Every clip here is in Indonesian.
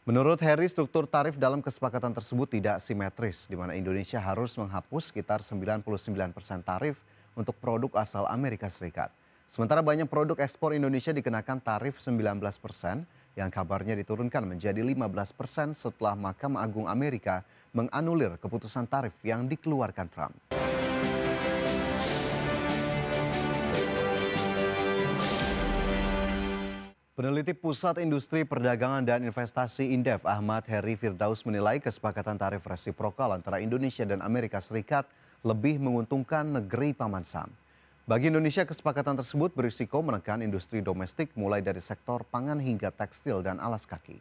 Menurut Heri, struktur tarif dalam kesepakatan tersebut tidak simetris, di mana Indonesia harus menghapus sekitar 99% tarif untuk produk asal Amerika Serikat. Sementara banyak produk ekspor Indonesia dikenakan tarif 19%, yang kabarnya diturunkan menjadi 15% setelah Mahkamah Agung Amerika menganulir keputusan tarif yang dikeluarkan Trump. Peneliti Pusat Industri Perdagangan dan Investasi Indef Ahmad Heri Firdaus menilai kesepakatan tarif resiprokal antara Indonesia dan Amerika Serikat lebih menguntungkan negeri Paman Sam. Bagi Indonesia, kesepakatan tersebut berisiko menekan industri domestik mulai dari sektor pangan hingga tekstil dan alas kaki.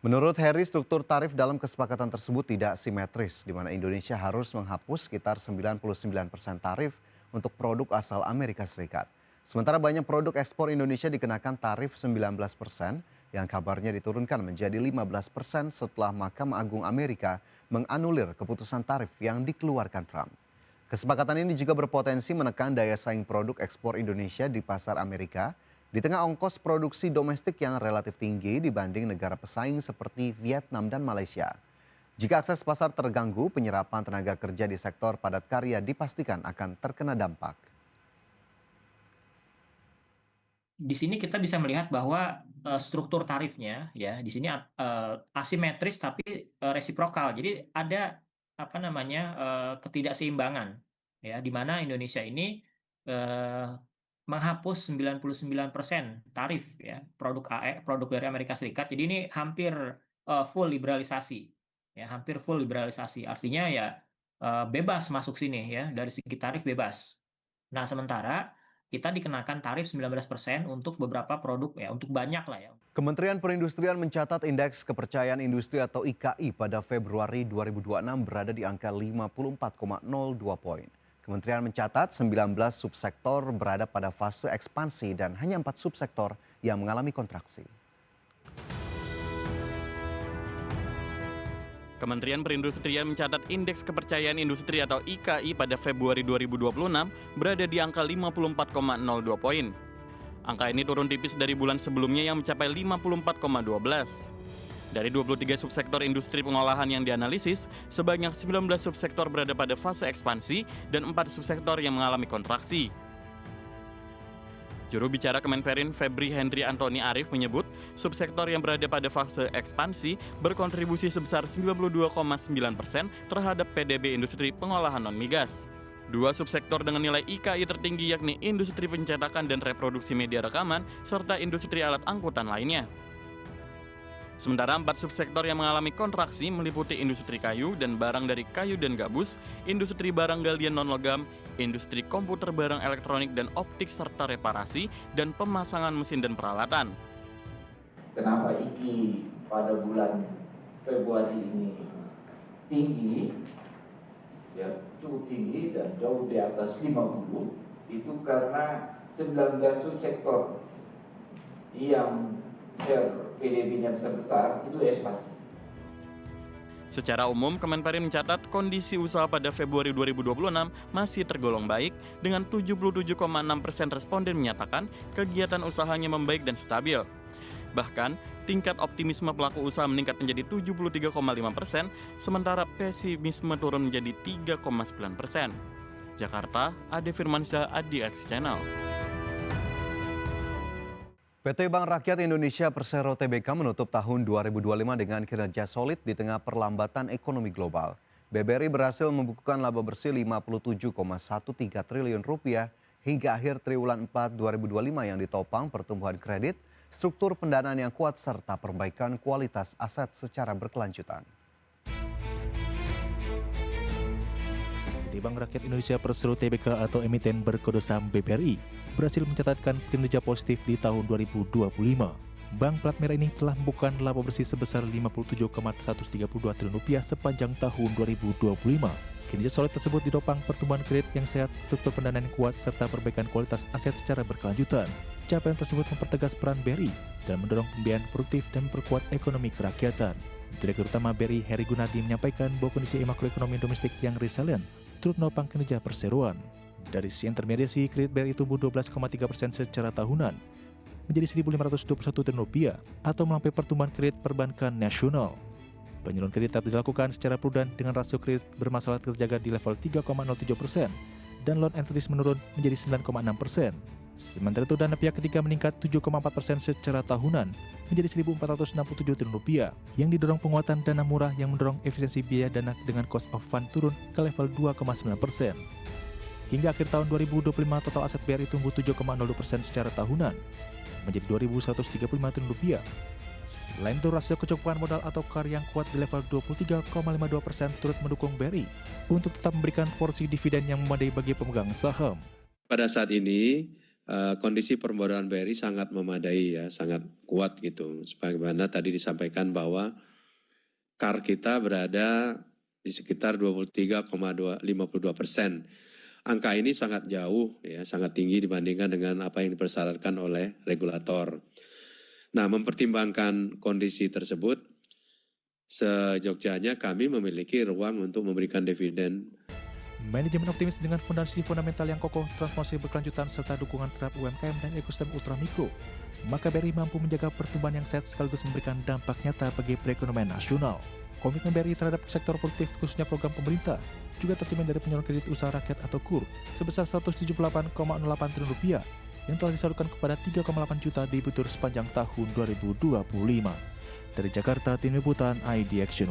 Menurut Heri, struktur tarif dalam kesepakatan tersebut tidak simetris, di mana Indonesia harus menghapus sekitar 99% tarif untuk produk asal Amerika Serikat. Sementara banyak produk ekspor Indonesia dikenakan tarif 19%, yang kabarnya diturunkan menjadi 15% setelah Mahkamah Agung Amerika menganulir keputusan tarif yang dikeluarkan Trump. Kesepakatan ini juga berpotensi menekan daya saing produk ekspor Indonesia di pasar Amerika, di tengah ongkos produksi domestik yang relatif tinggi dibanding negara pesaing seperti Vietnam dan Malaysia. Jika akses pasar terganggu, penyerapan tenaga kerja di sektor padat karya dipastikan akan terkena dampak. Di sini kita bisa melihat bahwa struktur tarifnya ya di sini asimetris tapi resiprokal. Jadi ada apa namanya ketidakseimbangan ya di mana Indonesia ini eh, menghapus 99% tarif ya produk dari Amerika Serikat. Jadi ini hampir full liberalisasi ya, hampir full liberalisasi. Artinya ya bebas masuk sini ya, dari segi tarif bebas. Nah, sementara kita dikenakan tarif 19% untuk beberapa produk ya, untuk banyak lah ya. Kementerian Perindustrian mencatat indeks kepercayaan industri atau IKI pada Februari 2026 berada di angka 54,02 poin. Kementerian mencatat 19 subsektor berada pada fase ekspansi dan hanya 4 subsektor yang mengalami kontraksi. Kementerian Perindustrian mencatat indeks kepercayaan industri atau IKI pada Februari 2026 berada di angka 54,02 poin. Angka ini turun tipis dari bulan sebelumnya yang mencapai 54,12. Dari 23 subsektor industri pengolahan yang dianalisis, sebanyak 19 subsektor berada pada fase ekspansi dan 4 subsektor yang mengalami kontraksi. Juru bicara Kemenperin Febri Henry Antoni Arif menyebut, subsektor yang berada pada fase ekspansi berkontribusi sebesar 92,9% terhadap PDB industri pengolahan non-migas. Dua subsektor dengan nilai IKI tertinggi yakni industri pencetakan dan reproduksi media rekaman serta industri alat angkutan lainnya. Sementara 4 subsektor yang mengalami kontraksi meliputi industri kayu dan barang dari kayu dan gabus, industri barang galian non-logam, industri komputer barang elektronik dan optik serta reparasi, dan pemasangan mesin dan peralatan. Kenapa IKI pada bulan Februari ini tinggi, ya cukup tinggi dan jauh di atas 50, itu karena 19 subsektor yang PDB-nya besar itu ekspansi. Secara umum, Kemenperin mencatat kondisi usaha pada Februari 2026 masih tergolong baik dengan 77,6% responden menyatakan kegiatan usahanya membaik dan stabil. Bahkan, tingkat optimisme pelaku usaha meningkat menjadi 73,5%, sementara pesimisme turun menjadi 3,9%. Jakarta, Ade Firmansyah, ADX Channel. PT Bank Rakyat Indonesia Persero Tbk menutup tahun 2025 dengan kinerja solid di tengah perlambatan ekonomi global. BBRI berhasil membukukan laba bersih 57,13 triliun rupiah hingga akhir triwulan 4 2025 yang ditopang pertumbuhan kredit, struktur pendanaan yang kuat serta perbaikan kualitas aset secara berkelanjutan. PT Bank Rakyat Indonesia Persero Tbk atau emiten berkode saham BBRI berhasil mencatatkan kinerja positif di tahun 2025. Bank plat merah ini telah membukukan laba bersih sebesar 57,132 triliun rupiah sepanjang tahun 2025. Kinerja solid tersebut ditopang pertumbuhan kredit yang sehat, struktur pendanaan yang kuat, serta perbaikan kualitas aset secara berkelanjutan. Capaian tersebut mempertegas peran BRI dalam mendorong pembiayaan produktif dan memperkuat ekonomi kerakyatan. Direktur Utama BRI Heri Gunardi menyampaikan bahwa kondisi makroekonomi domestik yang resilient turut menopang kinerja perseroan. Dari sisi intermediasi, kredit BRI tumbuh 12,3% secara tahunan. menjadi Rp1.521 triliun atau melampaui pertumbuhan kredit perbankan nasional. Penyaluran kredit tetap dilakukan secara prudent dengan rasio kredit bermasalah terjaga di level 3,07% dan loan entities menurun menjadi 9,6%. Sementara itu dana pihak ketiga meningkat 7,4% secara tahunan menjadi Rp1.467 triliun yang didorong penguatan dana murah yang mendorong efisiensi biaya dana dengan cost of fund turun ke level 2,9%. Hingga akhir tahun 2025 total aset BRI tumbuh 7,02% secara tahunan menjadi Rp2.135 triliun. Selain itu, rasio kecukupan modal atau KAR yang kuat di level 23,52% turut mendukung BRI untuk tetap memberikan porsi dividen yang memadai bagi pemegang saham. Pada saat ini, kondisi permodalan BRI sangat memadai ya, sangat kuat gitu. Sebagaimana tadi disampaikan bahwa KAR kita berada di sekitar 23,52%. Angka ini sangat jauh ya, sangat tinggi dibandingkan dengan apa yang dipersyaratkan oleh regulator. Nah, mempertimbangkan kondisi tersebut, sejogjanya kami memiliki ruang untuk memberikan dividen. Manajemen optimis dengan fondasi fundamental yang kokoh, transformasi berkelanjutan, serta dukungan terhadap UMKM dan ekosistem ultramikro, maka BRI mampu menjaga pertumbuhan yang sehat sekaligus memberikan dampak nyata bagi perekonomian nasional. Komitmen BRI terhadap sektor produktif, khususnya program pemerintah, juga tercermin dari penyaluran kredit usaha rakyat atau KUR sebesar Rp178,08 triliun yang telah disalurkan kepada 3,8 juta debitur sepanjang tahun 2025. Dari Jakarta, Tim Liputan ID Action.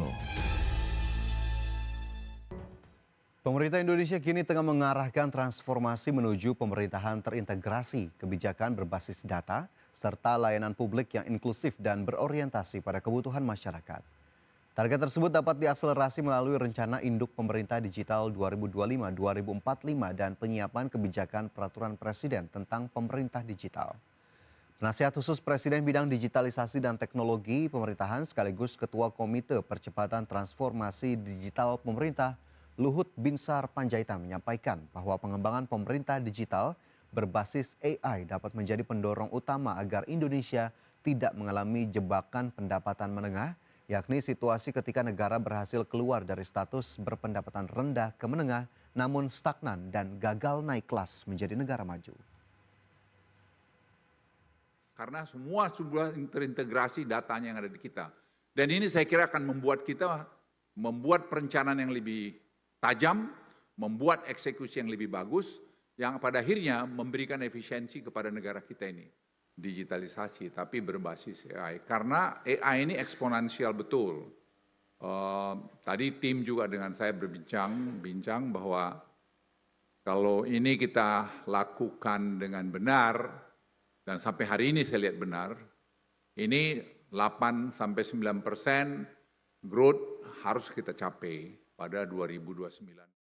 Pemerintah Indonesia kini tengah mengarahkan transformasi menuju pemerintahan terintegrasi, kebijakan berbasis data, serta layanan publik yang inklusif dan berorientasi pada kebutuhan masyarakat. Target tersebut dapat diakselerasi melalui rencana induk pemerintah digital 2025-2045 dan penyiapan kebijakan peraturan presiden tentang pemerintah digital. Penasihat khusus Presiden bidang digitalisasi dan teknologi pemerintahan sekaligus Ketua Komite Percepatan Transformasi Digital Pemerintah, Luhut Binsar Panjaitan menyampaikan bahwa pengembangan pemerintah digital berbasis AI dapat menjadi pendorong utama agar Indonesia tidak mengalami jebakan pendapatan menengah, yakni situasi ketika negara berhasil keluar dari status berpendapatan rendah ke menengah namun stagnan dan gagal naik kelas menjadi negara maju. Karena semua sudah terintegrasi datanya yang ada di kita. Dan ini saya kira akan membuat kita membuat perencanaan yang lebih tajam, membuat eksekusi yang lebih bagus, yang pada akhirnya memberikan efisiensi kepada negara kita ini. Digitalisasi tapi berbasis AI, karena AI ini eksponensial betul. Tadi tim juga dengan saya bincang bahwa kalau ini kita lakukan dengan benar dan sampai hari ini saya lihat benar, ini 8-9% growth harus kita capai pada 2029.